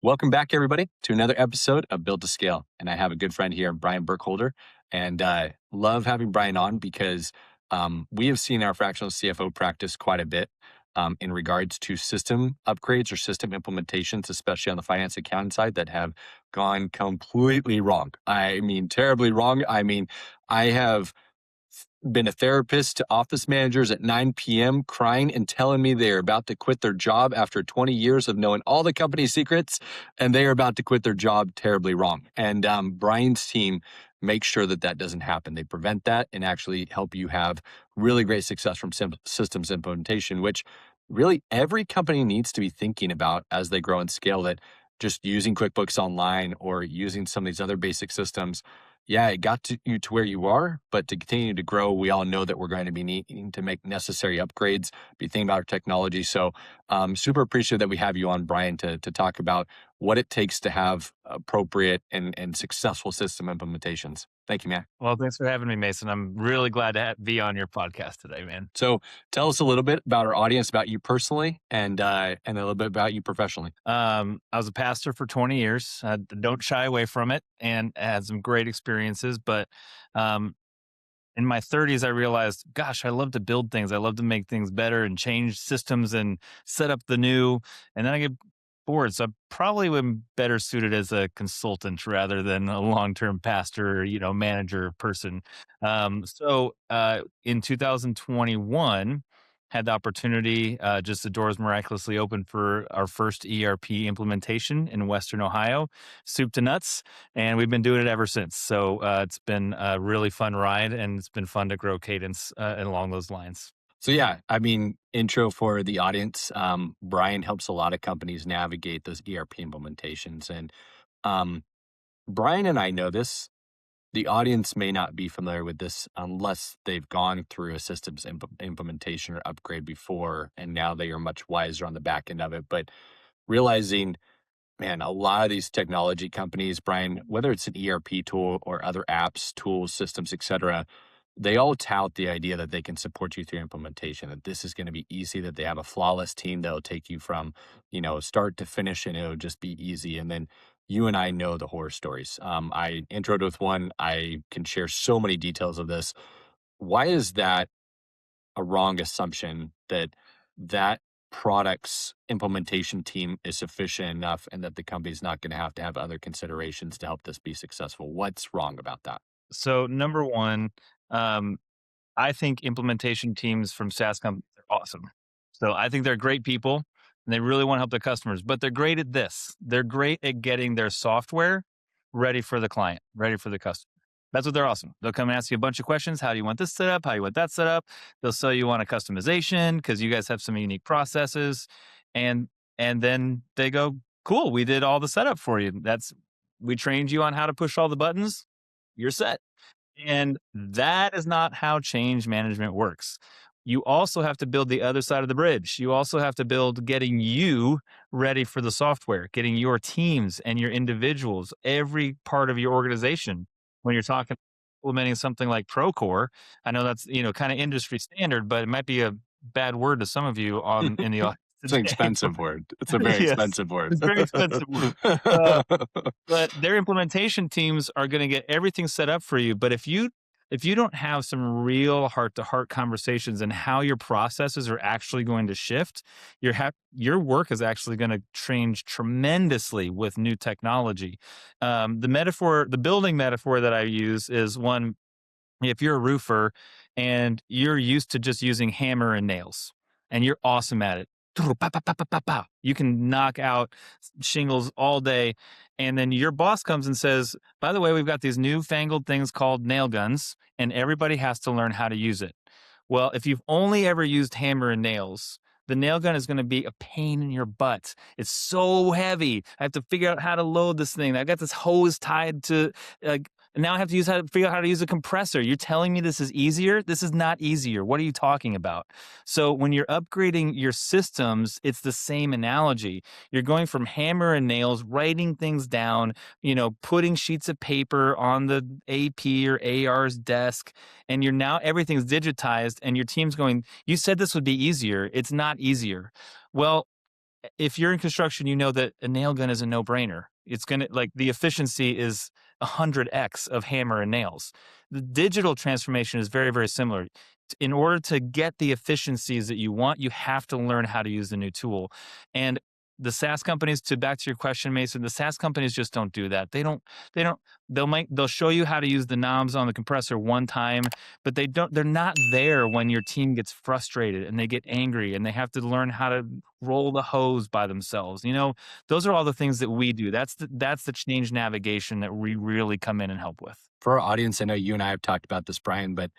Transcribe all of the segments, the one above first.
Welcome back, everybody, to another episode of Build to Scale. And I have a good friend here, Bryan Burkholder, and love having Bryan on because we have seen our fractional CFO practice quite a bit in regards to system upgrades or system implementations, especially on the finance accounting side, that have gone completely wrong. I mean, terribly wrong. I mean, I have been a therapist to office managers at 9 p.m. crying and telling me they're about to quit their job after 20 years of knowing all the company secrets, and they are about to quit their job terribly wrong. And Bryan's team makes sure that that doesn't happen. They prevent that and actually help you have really great success from systems implementation, which really every company needs to be thinking about as they grow and scale, that just using QuickBooks Online or using some of these other basic systems, yeah, it got you to where you are, but to continue to grow, we all know that we're going to be needing to make necessary upgrades, be thinking about our technology. So super appreciative that we have you on, Bryan, to talk about what it takes to have appropriate and successful system implementations. Thank you, man. Well, thanks for having me, Mason. I'm really glad to be on your podcast today, man. So tell us a little bit about our audience, about you personally, and a little bit about you professionally. I was a pastor for 20 years. I don't shy away from it and had some great experiences. But in my 30s, I realized, gosh, I love to build things. I love to make things better and change systems and set up the new. And then I get bored. So I probably am better suited as a consultant rather than a long-term pastor, manager person. In 2021, had the opportunity, just the doors miraculously opened for our first ERP implementation in Western Ohio, soup to nuts, and we've been doing it ever since. So it's been a really fun ride, and it's been fun to grow Cadence along those lines. So yeah, I mean, intro for the audience. Bryan helps a lot of companies navigate those ERP implementations, and um, Bryan and I know this. The audience may not be familiar with this unless they've gone through a systems implementation or upgrade before, and now they are much wiser on the back end of it. But realizing, man, a lot of these technology companies, Bryan, whether it's an ERP tool or other apps, tools, systems, etc., they all tout the idea that they can support you through implementation, that this is going to be easy, that they have a flawless team that'll take you from, start to finish, and it'll just be easy. And then you and I know the horror stories. I introed with one. I can share so many details of this. Why is that a wrong assumption that that product's implementation team is sufficient enough and that the company's not going to have other considerations to help this be successful? What's wrong about that? So number one, um, I think implementation teams from SaaS companies are awesome. So I think they're great people and they really want to help their customers, but they're great at this. They're great at getting their software ready for the client, ready for the customer. That's what they're awesome. They'll come and ask you a bunch of questions. How do you want this set up? How do you want that set up? They'll sell you on a customization because you guys have some unique processes. And and then they go, cool, we did all the setup for you. We trained you on how to push all the buttons. You're set. And that is not how change management works. You also have to build the other side of the bridge. You also have to build getting you ready for the software, getting your teams and your individuals, every part of your organization. When you're talking implementing something like Procore, I know that's kind of industry standard, but it might be a bad word to some of you on in the audience It's an today. expensive word. It's a very Yes, expensive word. it's a very expensive word. Uh, but their implementation teams are going to get everything set up for you. But if you don't have some real heart-to-heart conversations and how your processes are actually going to shift, your work is actually going to change tremendously with new technology. The building metaphor that I use is one: if you're a roofer and you're used to just using hammer and nails, and you're awesome at it. You can knock out shingles all day. And then your boss comes and says, by the way, we've got these newfangled things called nail guns, and everybody has to learn how to use it. Well, if you've only ever used hammer and nails, the nail gun is going to be a pain in your butt. It's so heavy. I have to figure out how to load this thing. I got this hose tied to like now I have to figure out how to use a compressor. You're telling me this is easier? This is not easier. What are you talking about? So when you're upgrading your systems, it's the same analogy. You're going from hammer and nails, writing things down, putting sheets of paper on the AP or AR's desk, and everything's digitized and your team's going, you said this would be easier. It's not easier. Well, if you're in construction, you know that a nail gun is a no-brainer. It's gonna like the efficiency is 100x of hammer and nails. The digital transformation is very, very similar. In order to get the efficiencies that you want, you have to learn how to use the new tool. And the SaaS companies, to back to your question, Mason, the SaaS companies just don't do that. They don't, they'll show you how to use the knobs on the compressor one time, but they're not there when your team gets frustrated and they get angry and they have to learn how to roll the hose by themselves. Those are all the things that we do. That's the change navigation that we really come in and help with. For our audience, I know you and I have talked about this, Bryan, but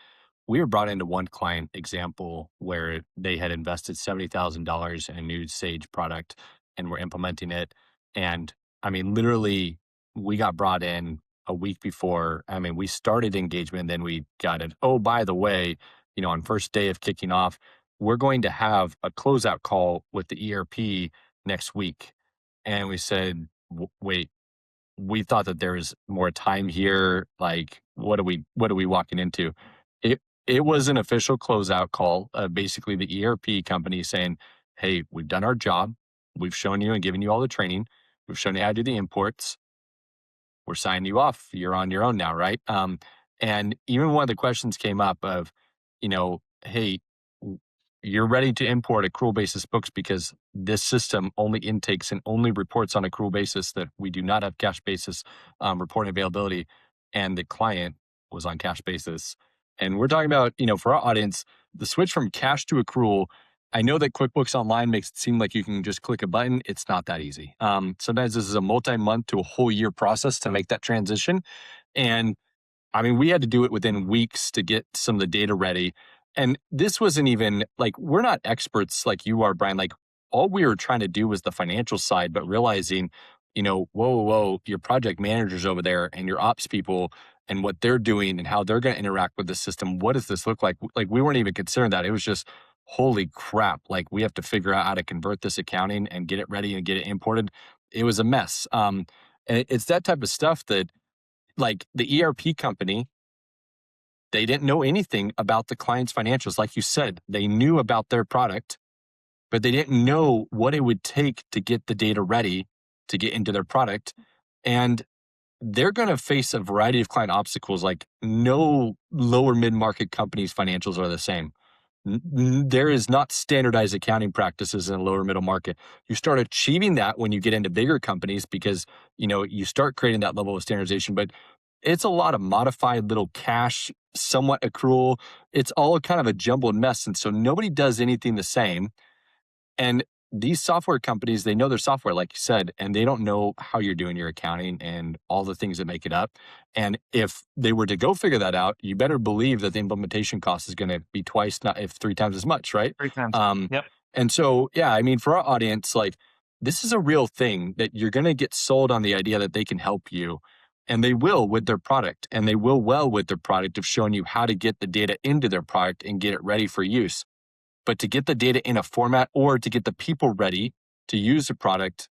we were brought into one client example where they had invested $70,000 in a new Sage product and were implementing it. And I mean, literally, we got brought in a week before. I mean, we started engagement, then we got it. Oh, by the way, on first day of kicking off, we're going to have a closeout call with the ERP next week. And we said, Wait, we thought that there was more time here. Like, what are we walking into? It was an official closeout call, basically the ERP company saying, "Hey, we've done our job. We've shown you and given you all the training. We've shown you how to do the imports. We're signing you off. You're on your own now, right?" And even one of the questions came up of, "Hey, you're ready to import accrual basis books because this system only intakes and only reports on accrual basis that we do not have cash basis reporting availability." And the client was on cash basis. And we're talking about, for our audience, the switch from cash to accrual. I know that QuickBooks Online makes it seem like you can just click a button. It's not that easy. Sometimes this is a multi-month to a whole year process to make that transition. And I mean, we had to do it within weeks to get some of the data ready. And this wasn't even like, we're not experts like you are, Bryan. Like, all we were trying to do was the financial side, but realizing, whoa, your project managers over there and your ops people and what they're doing and how they're going to interact with the system. What does this look like? Like, we weren't even considering that. It was just, holy crap. Like, we have to figure out how to convert this accounting and get it ready and get it imported. It was a mess. And it's that type of stuff that, like, the ERP company, they didn't know anything about the client's financials. Like you said, they knew about their product, but they didn't know what it would take to get the data ready to get into their product. And they're going to face a variety of client obstacles. Like, no lower mid-market company's financials are the same. There is not standardized accounting practices in a lower middle market. You start achieving that when you get into bigger companies because, you start creating that level of standardization, but it's a lot of modified little cash, somewhat accrual. It's all kind of a jumbled mess. And so nobody does anything the same. And these software companies, they know their software, like you said, and they don't know how you're doing your accounting and all the things that make it up. And if they were to go figure that out, you better believe that the implementation cost is going to be twice, not if three times as much, right? 3 times. Um, Yep. and so, yeah, I mean, for our audience, like, this is a real thing that you're going to get sold on the idea that they can help you. And they will with their product, and they will well with their product of showing you how to get the data into their product and get it ready for use. But to get the data in a format or to get the people ready to use the product,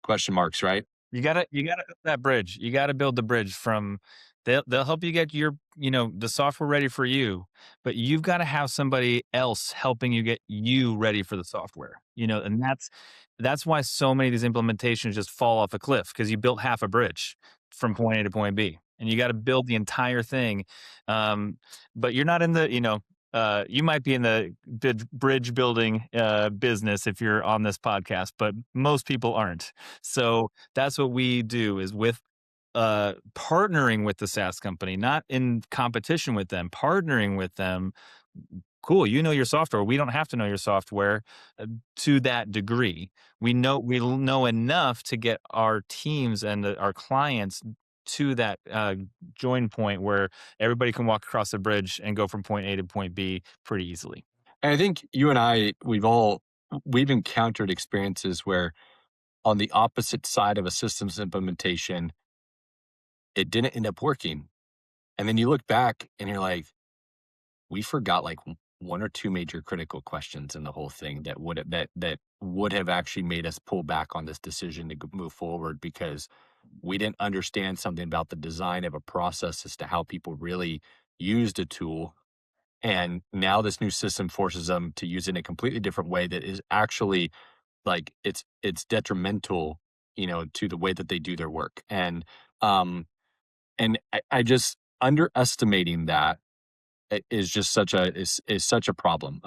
question marks, right? You gotta build that bridge. You gotta build the bridge from they'll help you get the software ready for you, but you've got to have somebody else helping you get you ready for the software. And that's why so many of these implementations just fall off a cliff because you built half a bridge from point A to point B. And you got to build the entire thing. But you're not in you might be in the bridge building business if you're on this podcast, but most people aren't. So that's what we do is with partnering with the SaaS company, not in competition with them, partnering with them. Cool, you know your software. We don't have to know your software to that degree. We know enough to get our teams and our clients to that join point where everybody can walk across the bridge and go from point A to point B pretty easily. And I think you and I, we've encountered experiences where on the opposite side of a systems implementation, it didn't end up working. And then you look back and you're like, we forgot like one or two major critical questions in the whole thing that would have actually made us pull back on this decision to move forward because we didn't understand something about the design of a process as to how people really used a tool. And now this new system forces them to use it in a completely different way that is actually like it's detrimental, to the way that they do their work. Um and I just underestimating that is just such a such a problem.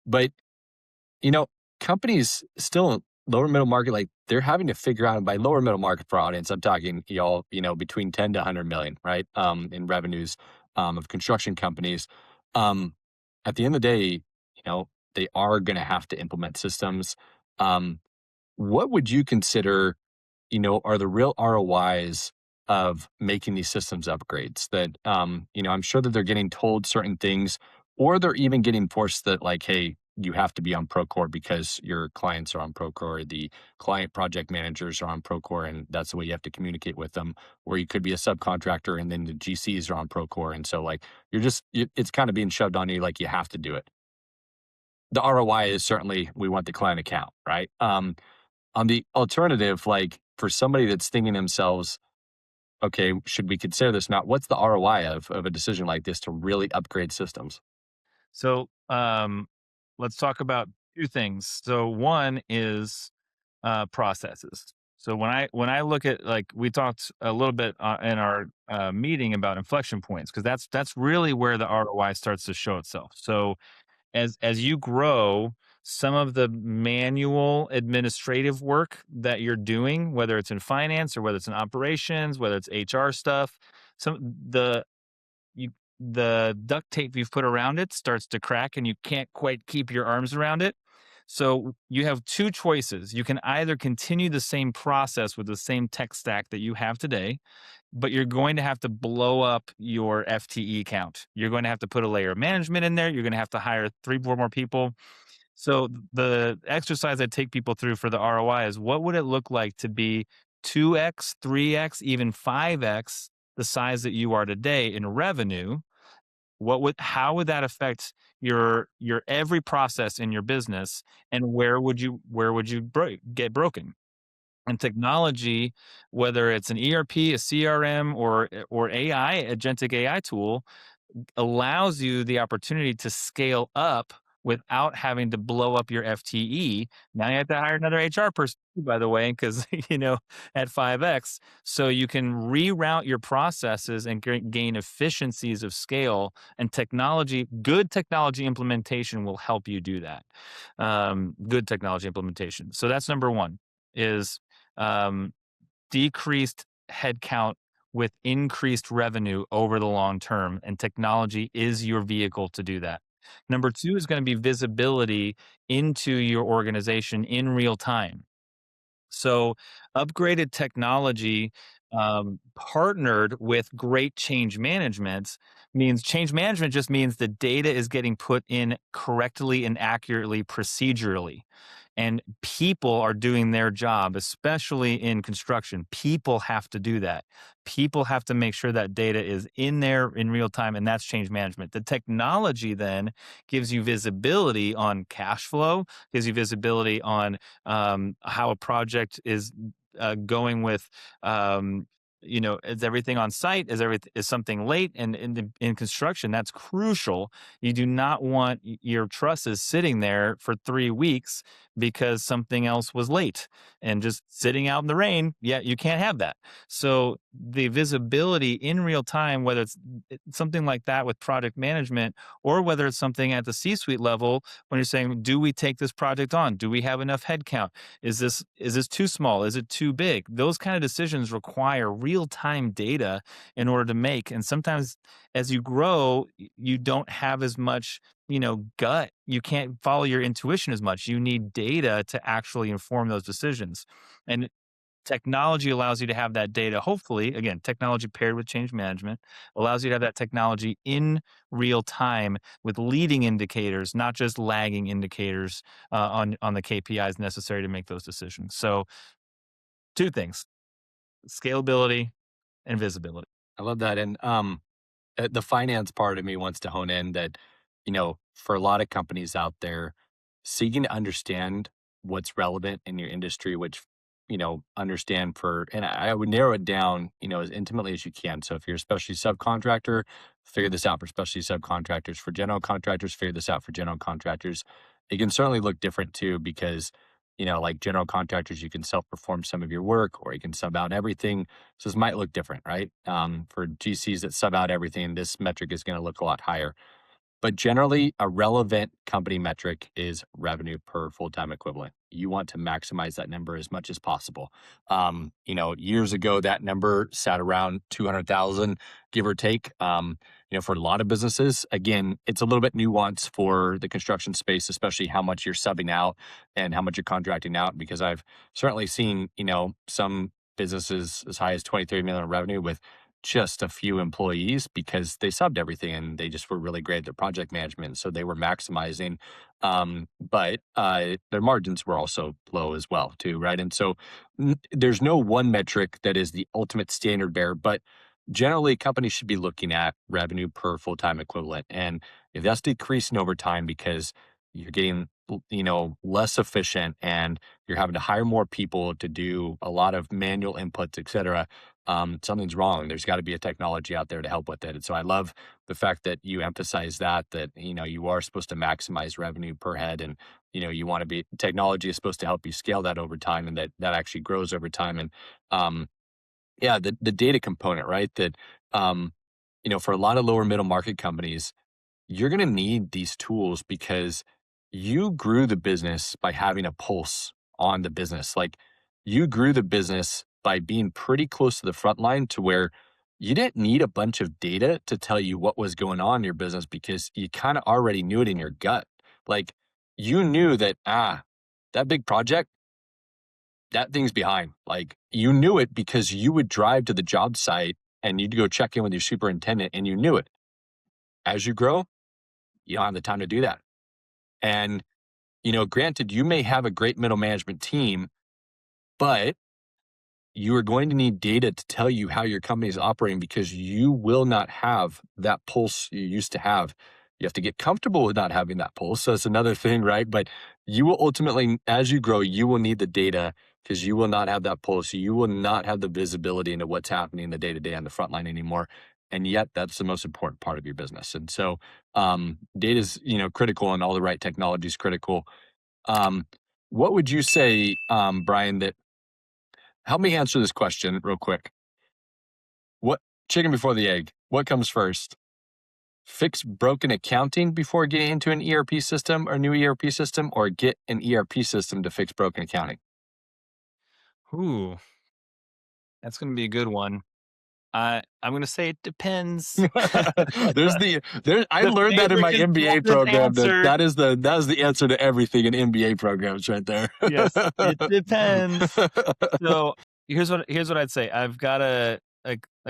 But you know, companies still lower middle market, like they're having to figure out, and by lower middle market for our audience, I'm talking y'all, between 10 to 100 million, right? In revenues, of construction companies. Um, at the end of the day, they are going to have to implement systems. Um, what would you consider, are the real ROIs of making these systems upgrades that, I'm sure that they're getting told certain things, or they're even getting forced that, like, hey, you have to be on Procore because your clients are on Procore, the client project managers are on Procore, and that's the way you have to communicate with them. Or you could be a subcontractor and then the GCs are on Procore. And so, like, it's kind of being shoved on you, like you have to do it. The ROI is certainly we want the client account, right? On the alternative, like for somebody that's thinking themselves, okay, should we consider this not? What's the ROI of a decision like this to really upgrade systems? So, let's talk about two things. So, one is processes. So when I look at, like, we talked a little bit in our meeting about inflection points, because that's really where the ROI starts to show itself. So as you grow, some of the manual administrative work that you're doing, whether it's in finance or whether it's in operations, whether it's HR stuff, some you the duct tape you've put around it starts to crack and you can't quite keep your arms around it. So you have two choices. You can either continue the same process with the same tech stack that you have today, but you're going to have to blow up your FTE count. You're going to have to put a layer of management in there. You're going to have to hire 3, 4 more people. So the exercise I take people through for the ROI is, what would it look like to be 2x, 3x, even 5x the size that you are today in revenue? How would that affect your every process in your business, and where would you get broken? And technology, whether it's an ERP, a CRM, or AI, agentic AI tool, allows you the opportunity to scale up without having to blow up your FTE. Now you have to hire another HR person, by the way, because at 5x, so you can reroute your processes and gain efficiencies of scale. And good technology implementation will help you do that. Good technology implementation. So that's number one: is um, decreased headcount with increased revenue over the long term, and technology is your vehicle to do that. Number two is going to be visibility into your organization in real time. So, upgraded technology, partnered with great change management just means the data is getting put in correctly and accurately, procedurally. And people are doing their job, especially in construction. People have to do that. People have to make sure that data is in there in real time, and that's change management. The technology then gives you visibility on cash flow, gives you visibility on how a project is going with, is everything on site? Is something late? And in construction, that's crucial. You do not want your trusses sitting there for 3 weeks because something else was late and just sitting out in the rain. Yeah, you can't have that. So the visibility in real time, whether it's something like that with project management, or whether it's something at the C-suite level, when you're saying, do we take this project on? Do we have enough headcount? Is this too small? Is it too big? Those kind of decisions require real-time data in order to make. And sometimes as you grow, you don't have as much, gut. You can't follow your intuition as much. You need data to actually inform those decisions. And technology allows you to have that data. Hopefully, again, technology paired with change management allows you to have that technology in real time with leading indicators, not just lagging indicators on the KPIs necessary to make those decisions. So, two things: scalability and visibility. I love that. And the finance part of me wants to hone in that, for a lot of companies out there, seeking to understand what's relevant in your industry, which, understand and I would narrow it down, as intimately as you can. So if you're a specialty subcontractor, figure this out for specialty subcontractors. For general contractors, figure this out for general contractors. It can certainly look different too, because like general contractors, you can self-perform some of your work or you can sub out everything. So this might look different, right? For GCs that sub out everything, this metric is going to look a lot higher. But generally, a relevant company metric is revenue per full-time equivalent. You want to maximize that number as much as possible. Years ago, that number sat around 200,000, give or take. For a lot of businesses, again, it's a little bit nuanced for the construction space, especially how much you're subbing out and how much you're contracting out, because I've certainly seen, some businesses as high as 23 million in revenue with just a few employees because they subbed everything and they just were really great at their project management. So they were maximizing, but their margins were also low as well, too, right? And so there's no one metric that is the ultimate standard bearer, but generally companies should be looking at revenue per full-time equivalent. And if that's decreasing over time because you're getting less efficient and you're having to hire more people to do a lot of manual inputs, et cetera, something's wrong. There's got to be a technology out there to help with it. And so I love the fact that you emphasize that you are supposed to maximize revenue per head, and you want to be technology is supposed to help you scale that over time, and that actually grows over time. And yeah, the data component, right? That for a lot of lower middle market companies, you're going to need these tools because you grew the business by having a pulse on the business. Like you grew the business by being pretty close to the front line to where you didn't need a bunch of data to tell you what was going on in your business because you kind of already knew it in your gut. Like you knew that, that big project, that thing's behind. Like you knew it because you would drive to the job site and you'd go check in with your superintendent and you knew it. As you grow, you don't have the time to do that. And, granted, you may have a great middle management team, but you are going to need data to tell you how your company is operating because you will not have that pulse you used to have. You have to get comfortable with not having that pulse. So that's another thing, right? But you will ultimately, as you grow, you will need the data because you will not have that pulse. You will not have the visibility into what's happening in the day to day on the front line anymore. And yet that's the most important part of your business. And so data is, critical, and all the right technology is critical. What would you say, Bryan, that help me answer this question real quick. What chicken before the egg? What comes first? Fix broken accounting before getting into an ERP system or new ERP system, or get an ERP system to fix broken accounting? Ooh, that's going to be a good one. I'm going to say it depends. there's the, the there I the learned that in favorite my MBA consultant program that answer. that is the answer to everything in MBA programs right there. Yes, it depends. So here's what I'd say. I've got a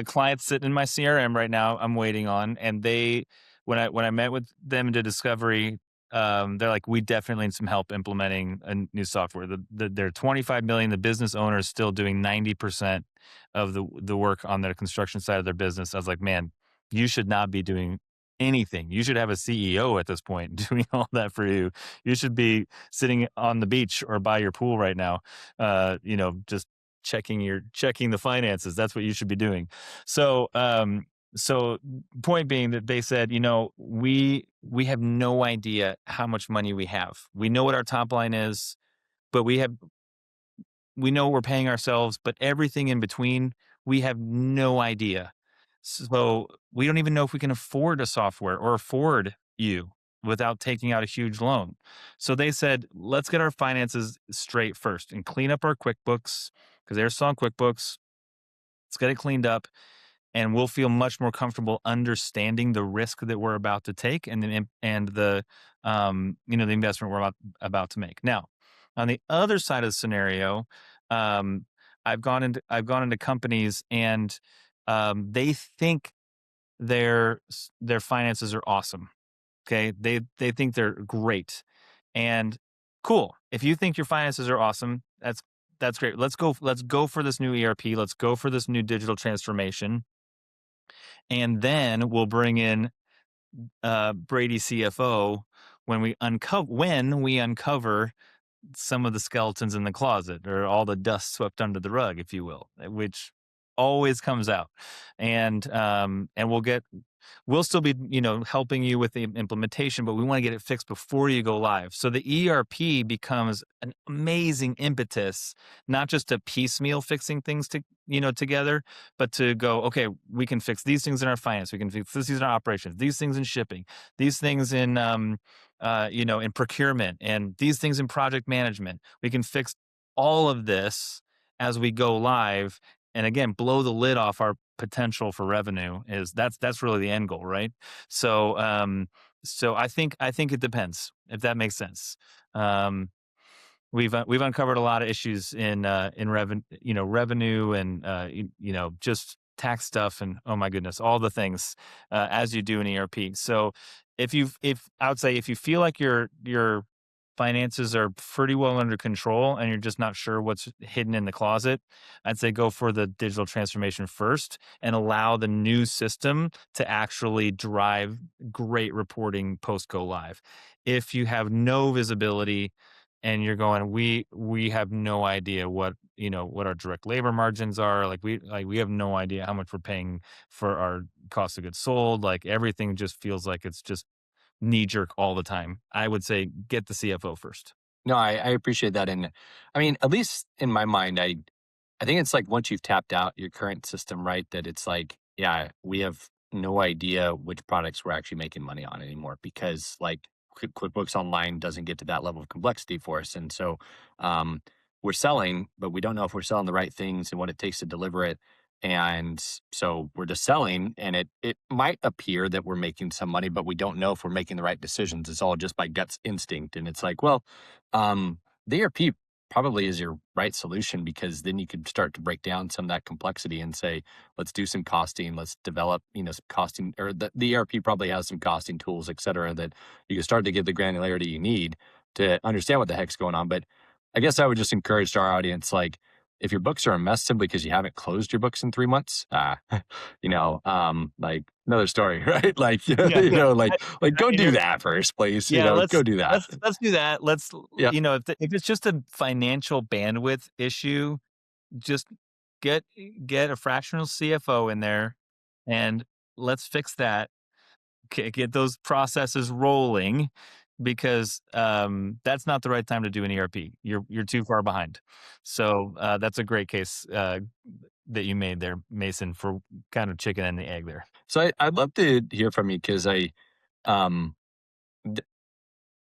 client sitting in my CRM right now. I'm waiting on, and they when I met with them to discovery, they're like, we definitely need some help implementing a new software. They're 25 million. The business owner is still doing 90% of the work on their construction side of their business. I was like, man, you should not be doing anything. You should have a CEO at this point doing all that for you. You should be sitting on the beach or by your pool right now, just checking the finances. That's what you should be doing. So point being that they said, we have no idea how much money we have. We know what our top line is, but we know we're paying ourselves, but everything in between, we have no idea. So we don't even know if we can afford a software or afford you without taking out a huge loan. So they said, let's get our finances straight first and clean up our QuickBooks because they're still on QuickBooks. Let's get it cleaned up, and we'll feel much more comfortable understanding the risk that we're about to take and the investment we're about to make. Now, on the other side of the scenario, um, I've gone into companies, and they think their finances are awesome. Okay, they think they're great, and cool. If you think your finances are awesome, that's great. Let's go for this new ERP. Let's go for this new digital transformation, and then we'll bring in Brady CFO when we uncover some of the skeletons in the closet, or all the dust swept under the rug, if you will. Which always comes out, and we'll still be, helping you with the implementation, but we want to get it fixed before you go live. So the ERP becomes an amazing impetus, not just to piecemeal fixing things together, but to go, okay, we can fix these things in our finance, we can fix these in our operations, these things in shipping, these things in procurement, and these things in project management. We can fix all of this as we go live, and again, blow the lid off our potential for revenue. That's really the end goal, right? So I think it depends, if that makes sense. um we've uncovered a lot of issues in revenue, and just tax stuff, and oh my goodness, all the things, as you do in ERP. So if I would say, if you feel like your finances are pretty well under control and you're just not sure what's hidden in the closet, I'd say go for the digital transformation first and allow the new system to actually drive great reporting post go live. If you have no visibility and you're going, we have no idea what our direct labor margins are, we have no idea how much we're paying for our cost of goods sold, like everything just feels like it's just knee jerk all the time, I would say get the CFO first. No, I appreciate that. And I mean, at least in my mind, I think it's like once you've tapped out your current system, right? That it's like, yeah, we have no idea which products we're actually making money on anymore because like QuickBooks Online doesn't get to that level of complexity for us. And so um, we're selling, but we don't know if we're selling the right things and what it takes to deliver it. And so we're just selling, and it might appear that we're making some money, but we don't know if we're making the right decisions. It's all just by guts instinct. And it's like, well, the ERP probably is your right solution because then you could start to break down some of that complexity and say, let's do some costing, let's develop, some costing, or the ERP probably has some costing tools, et cetera, that you can start to get the granularity you need to understand what the heck's going on. But I guess I would just encourage to our audience, like, if your books are a mess simply because you haven't closed your books in 3 months, like another story, right? Like, Yeah, yeah. like go And do that first, please. yeah, Go do that. let's do that. Let's, Yeah. if it's just a financial bandwidth issue, just get get a fractional CFO in there, and let's fix that. Get those processes rolling, because that's not the right time to do an ERP. You're too far behind. So that's a great case that you made there, Mason, for kind of chicken and the egg there. So I'd love to hear from you because um, th-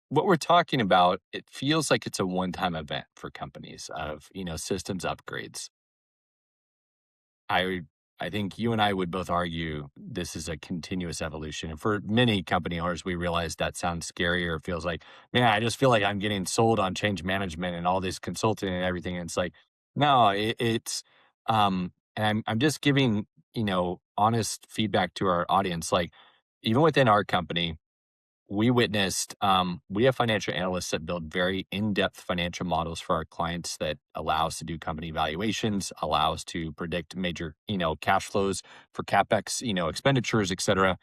what we're talking about, it feels like it's a one-time event for companies of, systems upgrades. I I think you and I would both argue this is a continuous evolution. And for many company owners, we realize that sounds scary or feels like, man, I just feel like I'm getting sold on change management and all this consulting and everything. And it's like, no, it's and I'm just giving, honest feedback to our audience. Like, even within our company, we witnessed we have financial analysts that build very in-depth financial models for our clients that allow us to do company valuations, allow us to predict major cash flows for capex, expenditures, etc.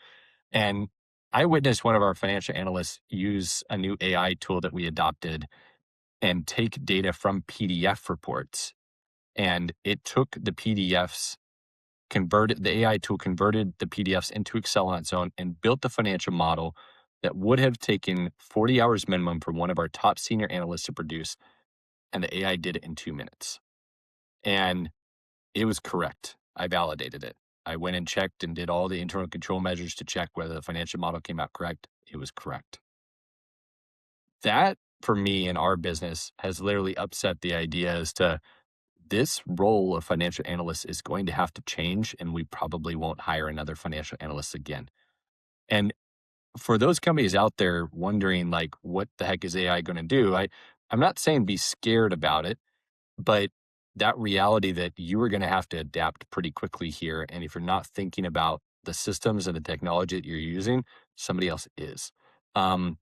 And I witnessed one of our financial analysts use a new AI tool that we adopted and take data from PDF reports, and it took the PDFs, converted the AI tool, converted the PDFs into Excel on its own, and built the financial model that would have taken 40 hours minimum for one of our top senior analysts to produce. And the AI did it in 2 minutes. And it was correct. I validated it. I went and checked and did all the internal control measures to check whether the financial model came out correct. It was correct. That, for me in our business, has literally upset the idea as to this role of financial analyst is going to have to change, and we probably won't hire another financial analyst again. And for those companies out there wondering, like, what the heck is AI going to do? I'm not saying be scared about it, but that reality that you are going to have to adapt pretty quickly here. And if you're not thinking about the systems and the technology that you're using, somebody else is. Um,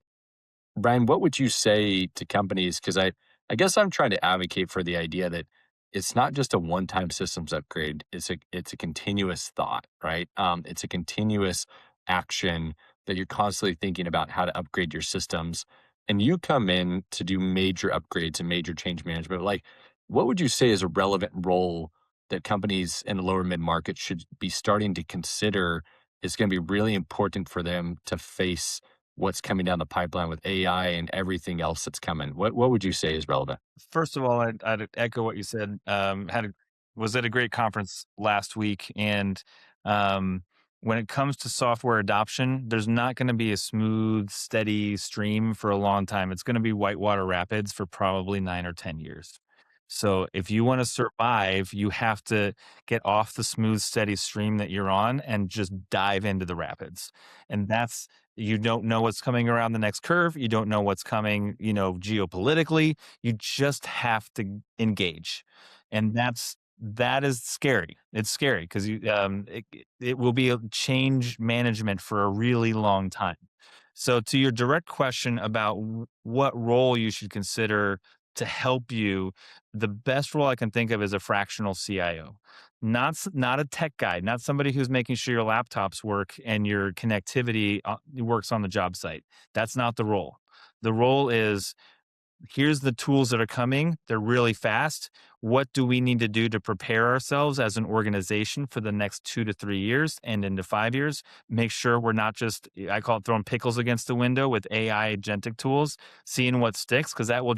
Brian, what would you say to companies? Because I guess I'm trying to advocate for the idea that it's not just a one-time systems upgrade. It's a continuous thought, right? It's a continuous action that you're constantly thinking about how to upgrade your systems. And you come in to do major upgrades and major change management. Like, what would you say is a relevant role that companies in the lower mid market should be starting to consider is going to be really important for them to face what's coming down the pipeline with AI and everything else that's coming? What would you say is relevant? First of all, I'd echo what you said. Was at a great conference last week, and um, when it comes to software adoption, there's not going to be a smooth, steady stream for a long time. It's going to be whitewater rapids for probably 9 or 10 years. So if you want to survive, you have to get off the smooth, steady stream that you're on and just dive into the rapids. And that's you don't know what's coming around the next curve. You don't know what's coming, geopolitically. You just have to engage. And that is scary. It's scary because it will be a change management for a really long time. So to your direct question about what role you should consider to help you, the best role I can think of is a fractional CIO. Not a tech guy, not somebody who's making sure your laptops work and your connectivity works on the job site. That's not the role. The role is, here's the tools that are coming. They're really fast. What do we need to do to prepare ourselves as an organization for the next 2 to 3 years and into 5 years? Make sure we're not just, I call it throwing pickles against the window with AI agentic tools, seeing what sticks, because that will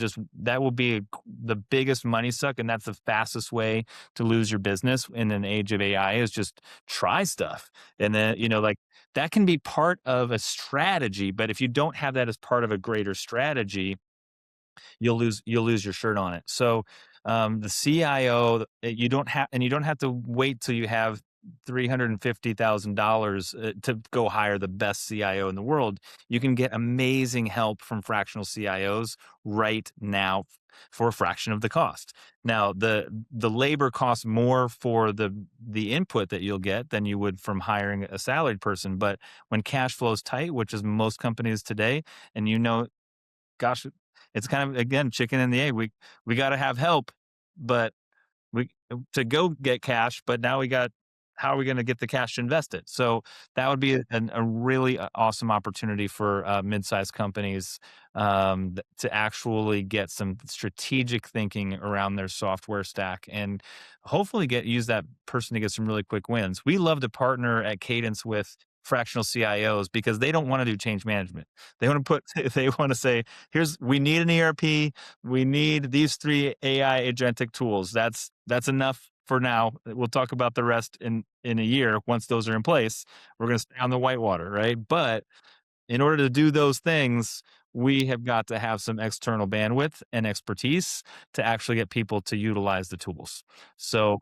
be the biggest money suck. And that's the fastest way to lose your business in an age of AI is just try stuff. And then, like that can be part of a strategy. But if you don't have that as part of a greater strategy, you'll lose your shirt on it. So the CIO, you don't have to wait till you have $350,000 to go hire the best CIO in the world. You can get amazing help from fractional CIOs right now for a fraction of the cost. Now, the labor costs more for the input that you'll get than you would from hiring a salaried person. But when cash flows tight, which is most companies today, and gosh, it's kind of, again, chicken and the egg. We got to have help, but we to go get cash, but now how are we going to get the cash to invest it? So that would be a really awesome opportunity for mid-sized companies to actually get some strategic thinking around their software stack and hopefully use that person to get some really quick wins. We love to partner at Cadence with fractional CIOs because they don't want to do change management. They want to say, we need an ERP, we need these 3 AI agentic tools. That's enough for now. We'll talk about the rest in a year once those are in place. We're going to stay on the whitewater, right? But in order to do those things, we have got to have some external bandwidth and expertise to actually get people to utilize the tools. So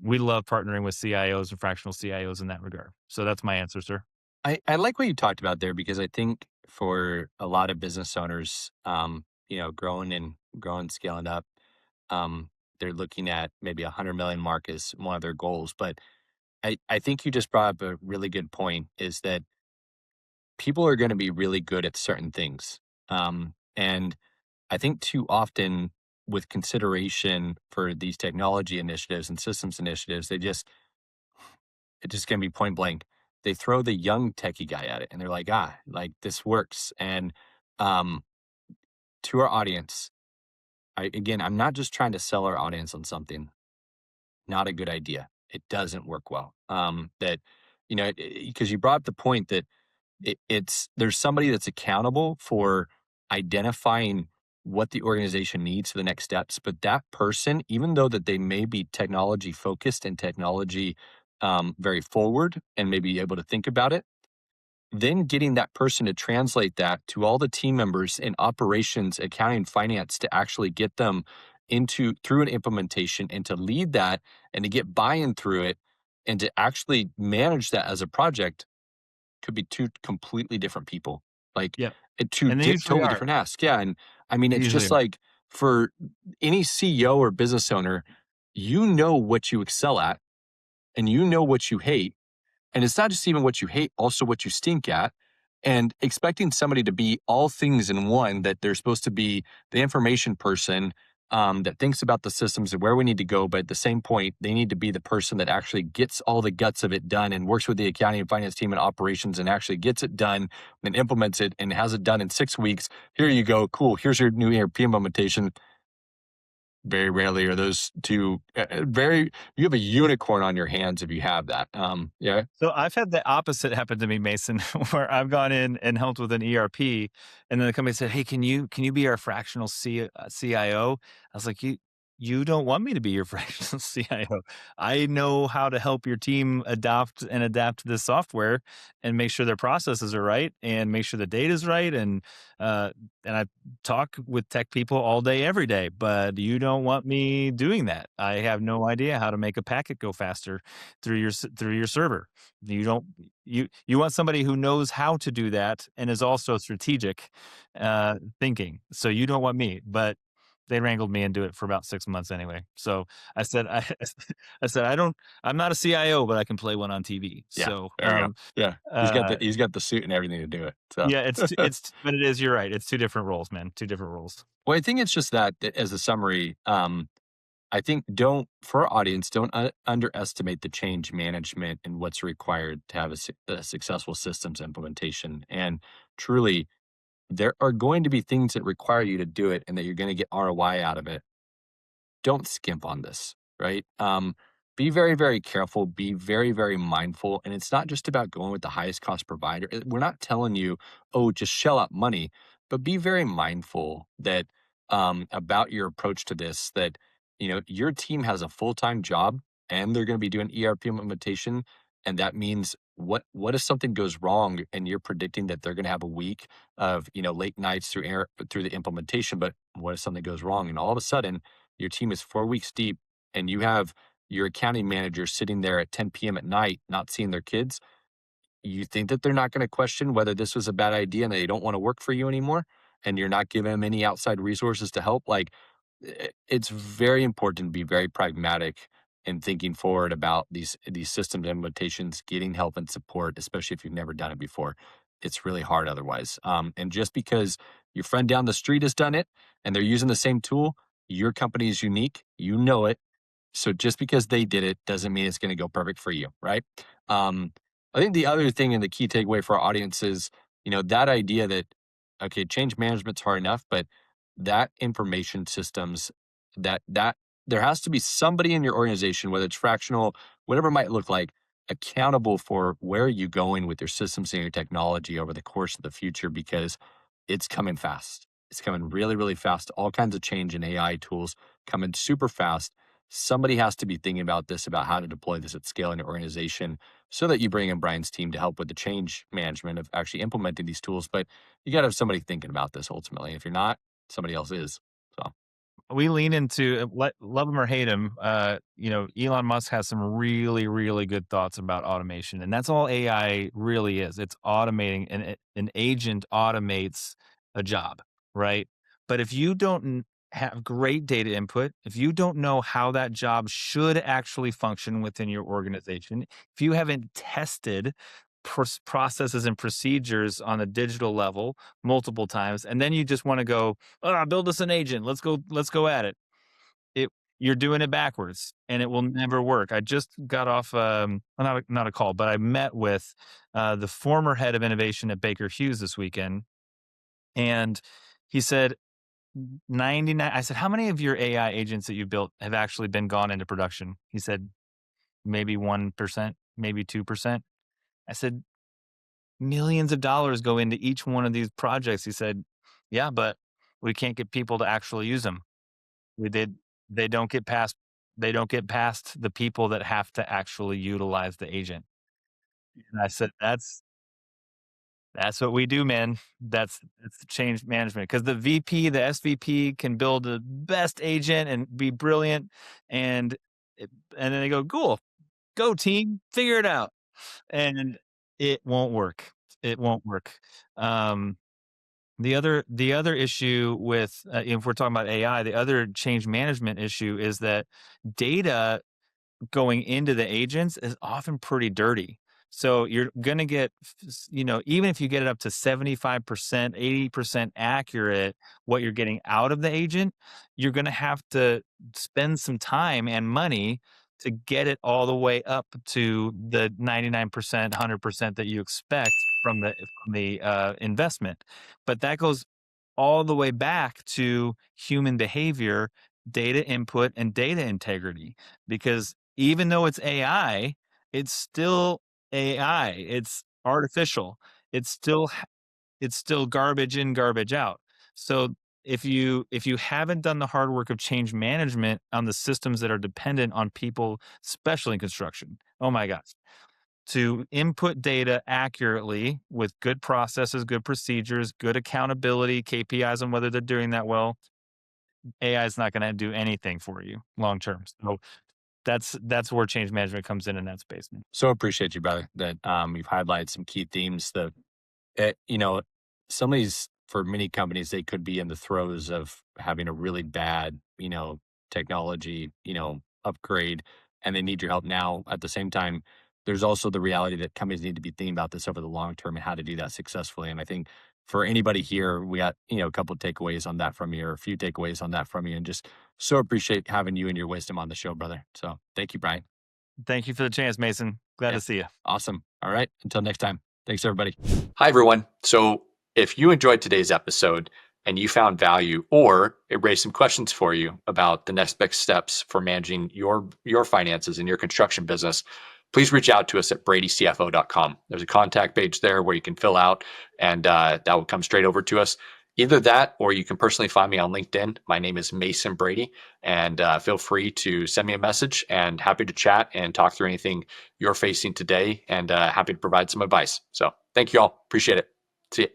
we love partnering with CIOs and fractional CIOs in that regard. So that's my answer, sir. I like what you talked about there because I think for a lot of business owners, growing, scaling up, they're looking at maybe 100 million mark as one of their goals. But I think you just brought up a really good point is that people are going to be really good at certain things. And I think too often with consideration for these technology initiatives and systems initiatives, it's just going to be point blank. They throw the young techie guy at it and they're like this works. And um, to our audience, I'm not just trying to sell our audience on something. Not a good idea. It doesn't work well. Because you brought up the point that there's somebody that's accountable for identifying what the organization needs for the next steps. But that person, even though that they may be technology focused and technology very forward and maybe able to think about it, then getting that person to translate that to all the team members in operations, accounting, finance to actually get them through an implementation and to lead that and to get buy-in through it and to actually manage that as a project could be two completely different people, like Yep. two And they usually totally are. different asks. Yeah. And I mean, They it's usually just are. like for any CEO or business owner, you know what you excel at and you know what you hate. And it's not just even what you hate, also what you stink at. And expecting somebody to be all things in one, that they're supposed to be the information person that thinks about the systems and where we need to go. But at the same point, they need to be the person that actually gets all the guts of it done and works with the accounting and finance team and operations and actually gets it done and implements it and has it done in 6 weeks. Here you go. Cool. Here's your new ERP implementation. very rarely are those two very. You have a unicorn on your hands if you have that. Yeah, So I've had the opposite happen to me, Mason, where I've gone in and helped with an ERP, and then the company said, "Hey, can you be our fractional CIO?" I was like, "You don't want me to be your fractional CIO. I know how to help your team adopt and adapt to this software and make sure their processes are right and make sure the data is right uh, and I talk with tech people all day, every day. But you don't want me doing that. I have no idea how to make a packet go faster through your server." You don't you want somebody who knows how to do that and is also strategic, thinking. So you don't want me, but they wrangled me into it for about 6 months anyway. So I said, I said, I'm not a CIO, but I can play one on TV. yeah, So, there we go. Yeah, uh, he's got the suit and everything to do it. So. yeah, but it is, you're right. It's 2 different roles, man. 2 different roles. Well, I think it's just that as a summary, I think don't for our audience, don't underestimate the change management and what's required to have a successful systems implementation. And truly, there are going to be things that require you to do it and that you're going to get ROI out of it. Don't skimp on this, right? Be very, very careful, be very, very mindful. And it's not just about going with the highest cost provider. We're not telling you, oh, just shell out money, but be very mindful that about your approach to this, that your team has a full-time job and they're going to be doing ERP implementation. And that means what if something goes wrong and you're predicting that they're going to have a week of late nights through the implementation, but what if something goes wrong and all of a sudden your team is 4 weeks deep and you have your accounting manager sitting there at 10 p.m. at night not seeing their kids, you think that they're not going to question whether this was a bad idea and they don't want to work for you anymore, and you're not giving them any outside resources to help? Like, it's very important to be very pragmatic in thinking forward about these system implementations, getting help and support, especially if you've never done it before. It's really hard otherwise. And just because your friend down the street has done it and they're using the same tool, your company is unique. You know it, so just because they did it doesn't mean it's going to go perfect for you, right? Um, I think the other thing and the key takeaway for our audience is, that idea that, okay, change management's hard enough, but that information systems, that there has to be somebody in your organization, whether it's fractional, whatever it might look like, accountable for where are you going with your systems and your technology over the course of the future, because it's coming fast. It's coming really, really fast. All kinds of change in AI tools coming super fast. Somebody has to be thinking about this, about how to deploy this at scale in your organization, so that you bring in Brian's team to help with the change management of actually implementing these tools. But you got to have somebody thinking about this ultimately. If you're not, somebody else is. So, We lean into love him or hate him. Elon Musk has some really, really good thoughts about automation, and that's all AI really is. It's automating, and an agent automates a job, right? But if you don't have great data input, if you don't know how that job should actually function within your organization, if you haven't tested processes and procedures on a digital level multiple times, and then you just want to go, build us an agent. Let's go at it. You're doing it backwards and it will never work. I just got off, well, not a call, but I met with the former head of innovation at Baker Hughes this weekend. And he said, 99. I said, how many of your AI agents that you built have actually been gone into production? He said, maybe 1%, maybe 2%. I said, millions of dollars go into each one of these projects. He said, yeah, but we can't get people to actually use them. We did. They don't get past. They don't get past the people that have to actually utilize the agent. And I said, that's what we do, man. That's the change management, because the VP, the SVP can build the best agent and be brilliant, and and then they go, cool, go team, figure it out, and it won't work. It won't work. Um, the other issue with, if we're talking about AI, the other change management issue is that data going into the agents is often pretty dirty. So you're going to get, even if you get it up to 75%, 80% accurate, what you're getting out of the agent, you're going to have to spend some time and money to get it all the way up to the 99%, 100% that you expect from the investment. But that goes all the way back to human behavior data input and data integrity, because even though it's AI, it's still AI. It's artificial. It's still it's still garbage in, garbage out. So if you haven't done the hard work of change management on the systems that are dependent on people, especially in construction, oh my gosh, to input data accurately with good processes, good procedures, good accountability, KPIs on whether they're doing that well, AI is not going to do anything for you long term. So that's where change management comes in that space. So appreciate you, brother, that you've highlighted some key themes. You know, some of these, for many companies, they could be in the throes of having a really bad, technology, upgrade, and they need your help now. At the same time, there's also the reality that companies need to be thinking about this over the long term and how to do that successfully. And I think for anybody here, we got, a couple of takeaways on that from you, or a few takeaways on that from you, and just so appreciate having you and your wisdom on the show, brother. So thank you, Brian. Thank you for the chance, Mason. Glad Yeah. to see you. Awesome. All right. Until next time. Thanks, everybody. Hi, everyone. So if you enjoyed today's episode and you found value, or it raised some questions for you about the next best steps for managing your finances in your construction business, please reach out to us at bradycfo.com. There's a contact page there where you can fill out, and that will come straight over to us. Either that, or you can personally find me on LinkedIn. My name is Mason Brady, and feel free to send me a message, and happy to chat and talk through anything you're facing today, and happy to provide some advice. So thank you all. Appreciate it.